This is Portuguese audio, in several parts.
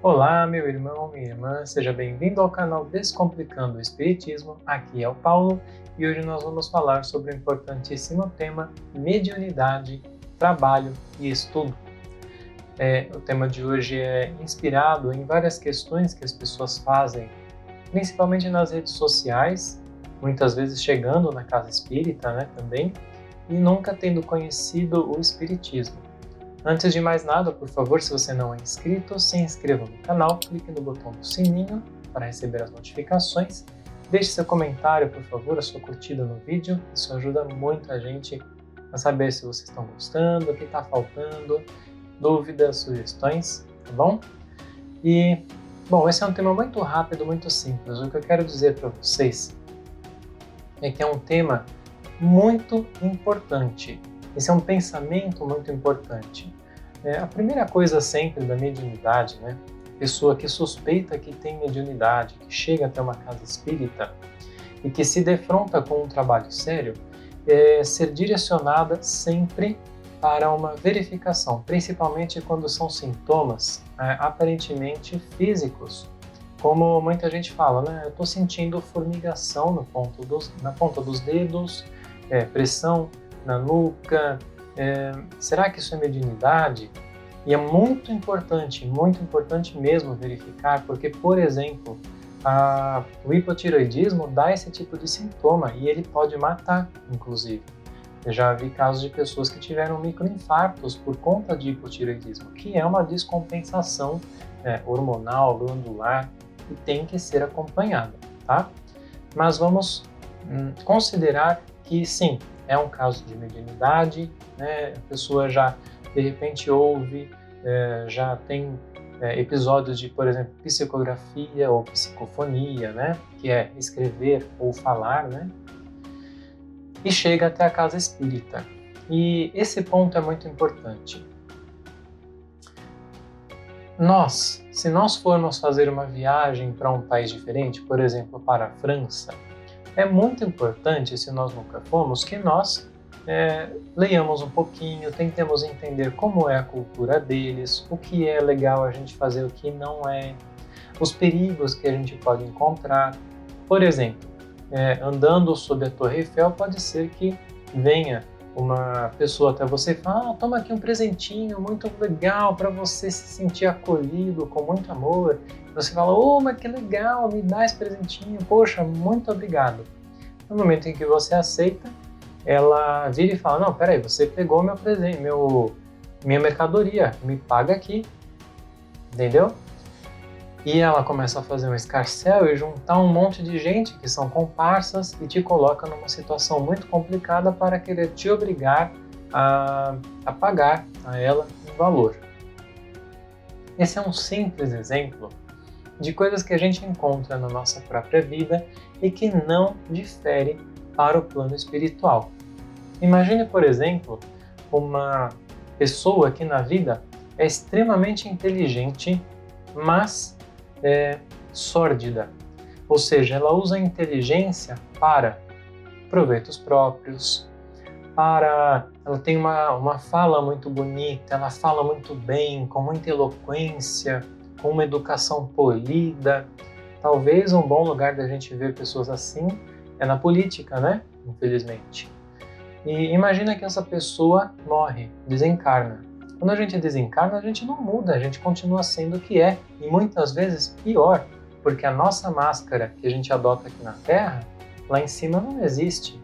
Olá, meu irmão, minha irmã, seja bem-vindo ao canal Descomplicando o Espiritismo. Aqui é o Paulo e hoje nós vamos falar sobre o importantíssimo tema mediunidade, trabalho e estudo. O tema de hoje é inspirado em várias questões que as pessoas fazem, principalmente nas redes sociais, muitas vezes chegando na casa espírita, também, e nunca tendo conhecido o Espiritismo. Antes de mais nada, por favor, se você não é inscrito, se inscreva no canal, clique no botão do sininho para receber as notificações. Deixe seu comentário, por favor, a sua curtida no vídeo. Isso ajuda muito a gente a saber se vocês estão gostando, o que está faltando, dúvidas, sugestões, tá bom? Esse é um tema muito rápido, muito simples. O que eu quero dizer para vocês é que é um tema muito importante. Esse é um pensamento muito importante. A primeira coisa sempre da mediunidade, pessoa que suspeita que tem mediunidade, que chega até uma casa espírita e que se defronta com um trabalho sério, é ser direcionada sempre para uma verificação, principalmente quando são sintomas aparentemente físicos, como muita gente fala, eu estou sentindo formigação na ponta dos dedos, pressão na nuca, será que isso é mediunidade? E é muito importante mesmo verificar, porque, por exemplo, o hipotireoidismo dá esse tipo de sintoma e ele pode matar, inclusive. Eu já vi casos de pessoas que tiveram microinfartos por conta de hipotireoidismo, que é uma descompensação hormonal, glandular, e tem que ser acompanhada, tá? Mas vamos considerar que sim, é um caso de mediunidade, a pessoa já de repente ouve, já tem episódios de, por exemplo, psicografia ou psicofonia, que é escrever ou falar, e chega até a casa espírita. E esse ponto é muito importante. Se nós formos fazer uma viagem para um país diferente, por exemplo, para a França, é muito importante, se nós nunca fomos, que nós leiamos um pouquinho, tentemos entender como é a cultura deles, o que é legal a gente fazer, o que não é, os perigos que a gente pode encontrar. Por exemplo, andando sob a Torre Eiffel, pode ser que venha uma pessoa até você e fala, toma aqui um presentinho muito legal para você se sentir acolhido com muito amor. Você fala, mas que legal, me dá esse presentinho, poxa, muito obrigado. No momento em que você aceita, ela vira e fala, não, peraí, você pegou meu presente, minha mercadoria, me paga aqui, entendeu? E ela começa a fazer um escarcéu e juntar um monte de gente que são comparsas e te coloca numa situação muito complicada para querer te obrigar a pagar a ela um valor. Esse é um simples exemplo de coisas que a gente encontra na nossa própria vida e que não difere para o plano espiritual. Imagine, por exemplo, uma pessoa que na vida é extremamente inteligente, mas sórdida. Ou seja, ela usa a inteligência para proveitos próprios, ela tem uma fala muito bonita, ela fala muito bem, com muita eloquência, com uma educação polida. Talvez um bom lugar da gente ver pessoas assim é na política, infelizmente. E imagina que essa pessoa morre, desencarna. Quando a gente desencarna, a gente não muda, a gente continua sendo o que é, e muitas vezes pior, porque a nossa máscara que a gente adota aqui na Terra, lá em cima não existe.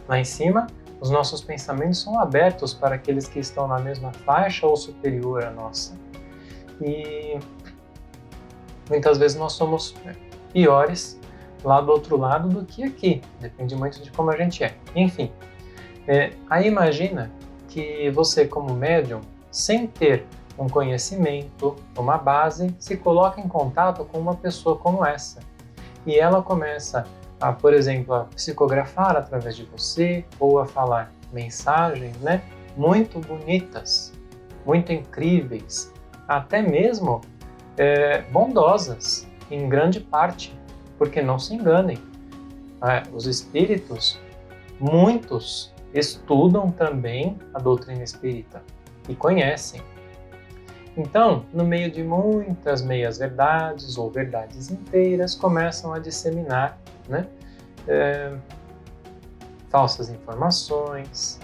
Lá em cima, os nossos pensamentos são abertos para aqueles que estão na mesma faixa ou superior à nossa. E muitas vezes nós somos piores lá do outro lado do que aqui, depende muito de como a gente é. Enfim, aí imagina que você, como médium, sem ter um conhecimento, uma base, se coloca em contato com uma pessoa como essa. E ela começa a, por exemplo, a psicografar através de você ou a falar mensagens, muito bonitas, muito incríveis, até mesmo bondosas, em grande parte, porque não se enganem. Os espíritos, muitos, estudam também a doutrina espírita e conhecem. Então, no meio de muitas meias-verdades ou verdades inteiras, começam a disseminar, né, falsas informações,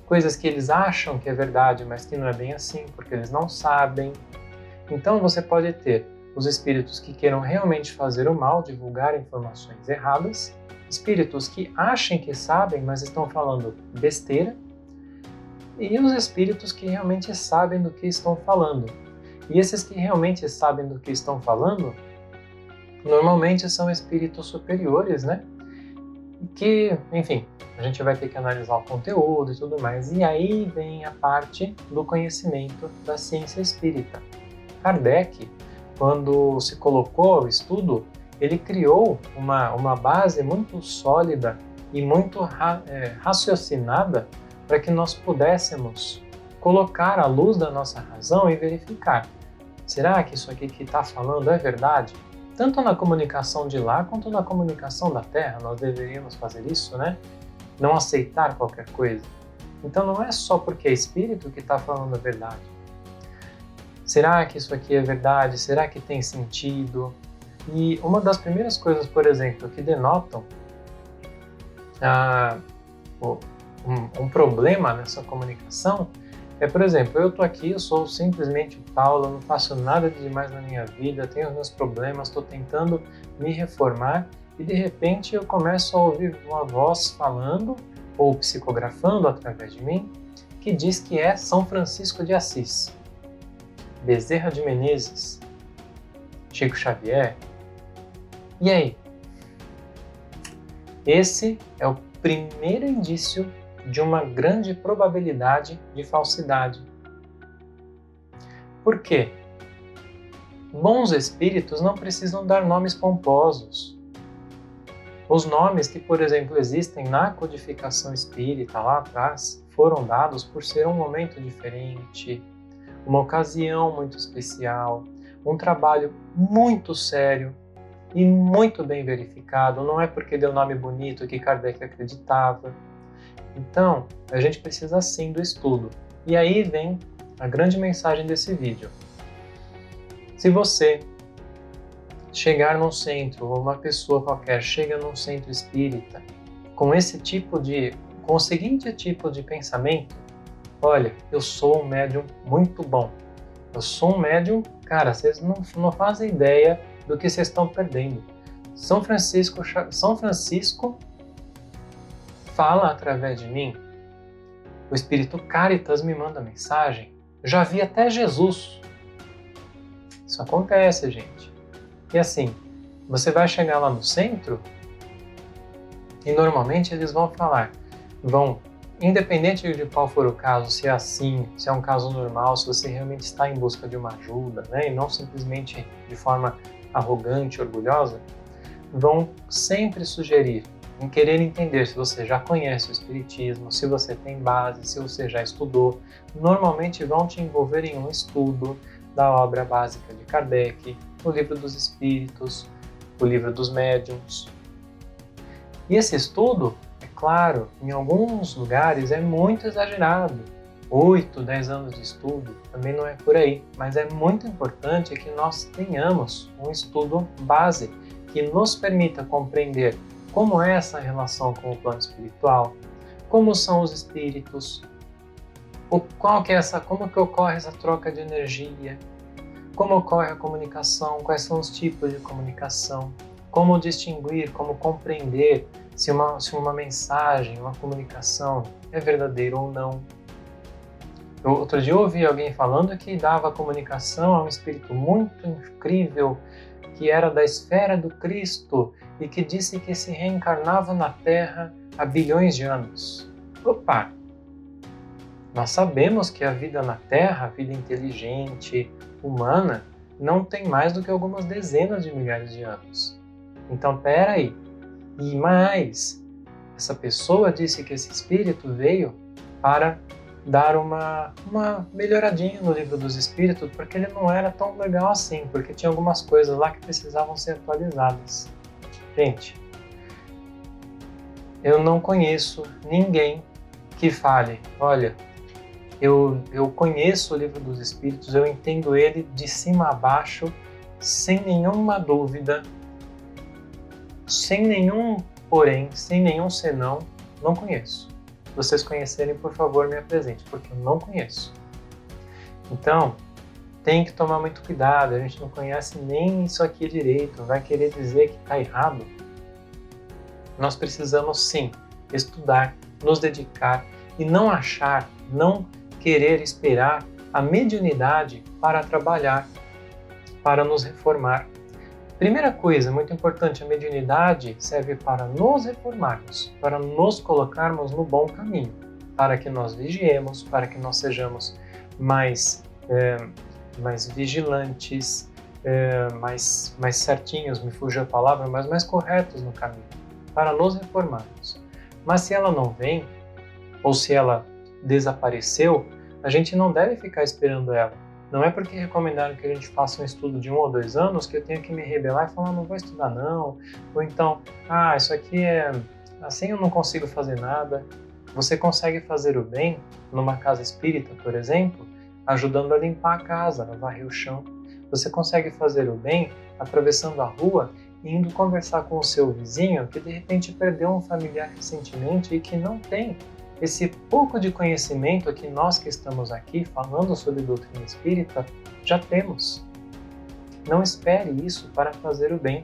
coisas que eles acham que é verdade, mas que não é bem assim, porque eles não sabem. Então você pode ter os espíritos que queiram realmente fazer o mal, divulgar informações erradas, espíritos que achem que sabem, mas estão falando besteira, e os espíritos que realmente sabem do que estão falando. E esses que realmente sabem do que estão falando, normalmente são espíritos superiores, né? E que, enfim, a gente vai ter que analisar o conteúdo e tudo mais. E aí vem a parte do conhecimento da ciência espírita. Kardec, quando se colocou ao estudo, ele criou uma base muito sólida e muito raciocinada para que nós pudéssemos colocar à luz da nossa razão e verificar: será que isso aqui que está falando é verdade? Tanto na comunicação de lá quanto na comunicação da Terra, nós deveríamos fazer isso, né? Não aceitar qualquer coisa. Então não é só porque é espírito que está falando a verdade. Será que isso aqui é verdade? Será que tem sentido? E uma das primeiras coisas, por exemplo, que denotam um problema nessa comunicação é, por exemplo, eu estou aqui, eu sou simplesmente o Paulo, eu não faço nada de demais na minha vida, tenho os meus problemas, estou tentando me reformar e de repente eu começo a ouvir uma voz falando ou psicografando através de mim que diz que é São Francisco de Assis, Bezerra de Menezes, Chico Xavier. E aí? Esse é o primeiro indício de uma grande probabilidade de falsidade. Por quê? Bons espíritos não precisam dar nomes pomposos. Os nomes que, por exemplo, existem na codificação espírita lá atrás foram dados por ser um momento diferente, uma ocasião muito especial, um trabalho muito sério e muito bem verificado. Não é porque deu nome bonito que Kardec acreditava. Então, a gente precisa sim do estudo. E aí vem a grande mensagem desse vídeo. Se você chegar num centro, ou uma pessoa qualquer chega num centro espírita com o seguinte tipo de pensamento: olha, eu sou um médium muito bom. Eu sou um médium, cara, vocês não fazem ideia do que vocês estão perdendo. São Francisco fala através de mim. O Espírito Caritas me manda mensagem. Eu já vi até Jesus. Isso acontece, gente. E assim, você vai chegar lá no centro e normalmente eles vão falar, independente de qual for o caso, se é assim, se é um caso normal, se você realmente está em busca de uma ajuda, né, e não simplesmente de forma arrogante, orgulhosa, vão sempre sugerir, em querer entender se você já conhece o Espiritismo, se você tem base, se você já estudou, normalmente vão te envolver em um estudo da obra básica de Kardec, o Livro dos Espíritos, o Livro dos Médiuns. E esse estudo, é claro, em alguns lugares é muito exagerado. 8, 10 anos de estudo também não é por aí, mas é muito importante que nós tenhamos um estudo base que nos permita compreender como é essa relação com o plano espiritual, como são os espíritos, como que ocorre essa troca de energia, como ocorre a comunicação, quais são os tipos de comunicação, como distinguir, como compreender se uma mensagem, uma comunicação é verdadeira ou não. Outro dia eu ouvi alguém falando que dava comunicação a um espírito muito incrível, que era da esfera do Cristo e que disse que se reencarnava na Terra há bilhões de anos. Opa! Nós sabemos que a vida na Terra, a vida inteligente, humana, não tem mais do que algumas dezenas de milhares de anos. Então, peraí. E mais, essa pessoa disse que esse espírito veio para dar uma melhoradinha no Livro dos Espíritos, porque ele não era tão legal assim, porque tinha algumas coisas lá que precisavam ser atualizadas. Gente, eu não conheço ninguém que fale, olha, eu conheço o Livro dos Espíritos, eu entendo ele de cima a baixo, sem nenhuma dúvida, sem nenhum porém, sem nenhum senão, não conheço. Se vocês conhecerem, por favor, me apresente, porque eu não conheço. Então, tem que tomar muito cuidado, a gente não conhece nem isso aqui direito, vai querer dizer que está errado. Nós precisamos sim estudar, nos dedicar e não achar, não querer esperar a mediunidade para trabalhar, para nos reformar. Primeira coisa, muito importante, a mediunidade serve para nos reformarmos, para nos colocarmos no bom caminho, para que nós vigiemos, para que nós sejamos mais vigilantes, mais certinhos, me fugiu a palavra, mas mais corretos no caminho, para nos reformarmos. Mas se ela não vem, ou se ela desapareceu, a gente não deve ficar esperando ela. Não é porque recomendaram que a gente faça um estudo de 1 ou 2 anos que eu tenho que me rebelar e falar, não vou estudar não, ou então, isso aqui assim eu não consigo fazer nada. Você consegue fazer o bem numa casa espírita, por exemplo, ajudando a limpar a casa, a varrer o chão. Você consegue fazer o bem atravessando a rua e indo conversar com o seu vizinho que de repente perdeu um familiar recentemente e que não tem esse pouco de conhecimento que nós que estamos aqui falando sobre doutrina espírita já temos. Não espere isso para fazer o bem,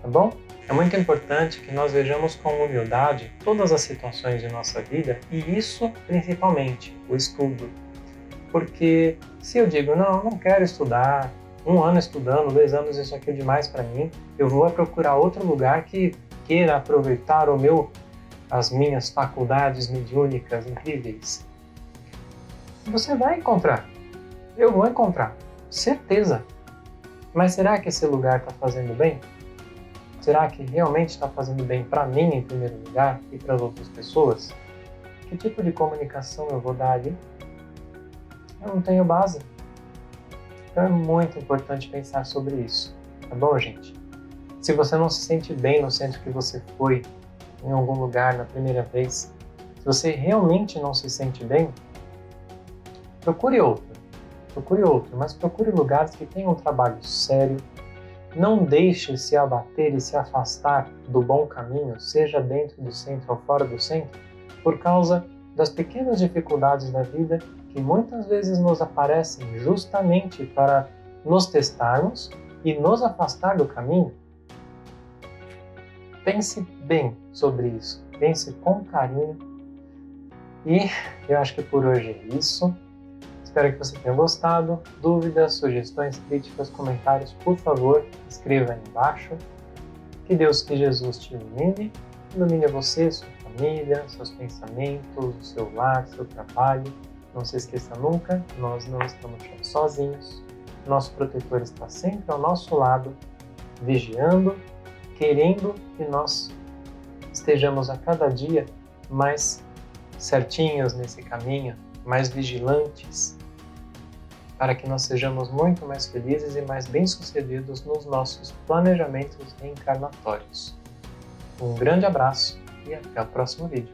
tá bom? É muito importante que nós vejamos com humildade todas as situações de nossa vida e isso principalmente, o estudo. Porque se eu digo, não quero estudar, 1 ano estudando, 2 anos isso aqui é demais para mim, eu vou procurar outro lugar que queira aproveitar as minhas faculdades mediúnicas incríveis. Você vai encontrar. Eu vou encontrar. Certeza. Mas será que esse lugar está fazendo bem? Será que realmente está fazendo bem para mim em primeiro lugar e para as outras pessoas? Que tipo de comunicação eu vou dar ali? Eu não tenho base. Então é muito importante pensar sobre isso. Tá bom, gente? Se você não se sente bem no centro que você foi, em algum lugar na primeira vez, se você realmente não se sente bem, procure outro, mas procure lugares que tenham um trabalho sério, não deixe se abater e se afastar do bom caminho, seja dentro do centro ou fora do centro, por causa das pequenas dificuldades da vida que muitas vezes nos aparecem justamente para nos testarmos e nos afastar do caminho. Pense bem sobre isso, pense com carinho e eu acho que por hoje é isso. Espero que você tenha gostado. Dúvidas, sugestões, críticas, comentários, por favor, escreva aí embaixo. Que Deus, que Jesus te ilumine você, sua família, seus pensamentos, o seu lar, seu trabalho. Não se esqueça nunca, nós não estamos sozinhos. Nosso protetor está sempre ao nosso lado, vigiando, querendo que nós estejamos a cada dia mais certinhos nesse caminho, mais vigilantes, para que nós sejamos muito mais felizes e mais bem-sucedidos nos nossos planejamentos reencarnatórios. Um grande abraço e até o próximo vídeo.